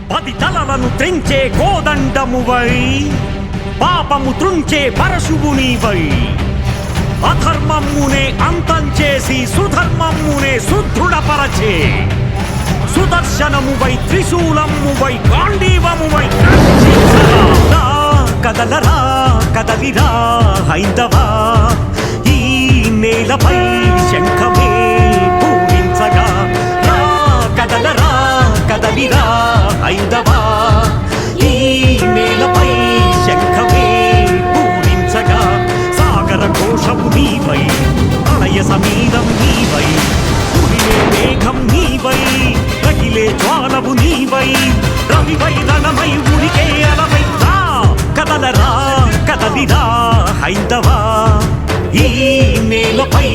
10 తలలను త్రెంచే కోదండమువై పాపము త్రుంచే పరశువు నీవై అధర్మమునే అంతం చేసి సుధర్మమునే సుదృఢపరచే సుదర్శనమువై త్రిశూలమువై గాంధీవమువై కదలరా కదలిరా హైందవా ఈ నేలపై శంఖమే పూరించగా కదలరా కదలిరా హైందవా ఈ నేలపై శంఖమే పూరించగా సాగర ఘోషము నీవై ప్రళయ సమీరం నీవై ఉడిలే మేఘం నీవై రగిలే జ్వాలవు నీవై రవివై రణమై ఉడికే అలవై కదలరా కదలిరా హైందవా ఈ నేలపై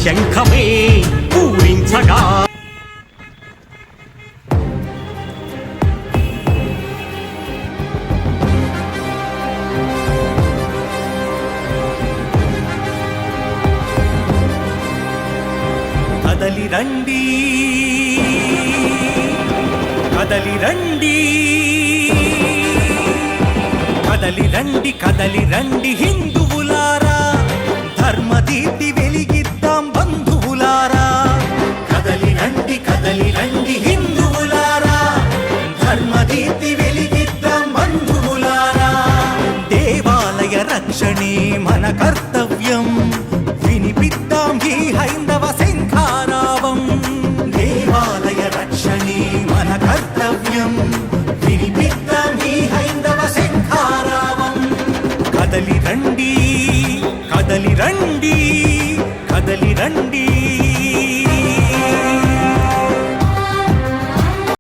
శంఖమే పూరించగా కదలి రండి కదలి రండి కదలి రండి కదలి రండి హిందువులారా ధర్మదీప్తి వెలిగిద్దాం బంధువులారా కదలి రండి హిందువులారా ధర్మదీప్తి వెలిగిద్దాం బంధువులారా దేవాలయ రక్షణే మన కర్తవ్యం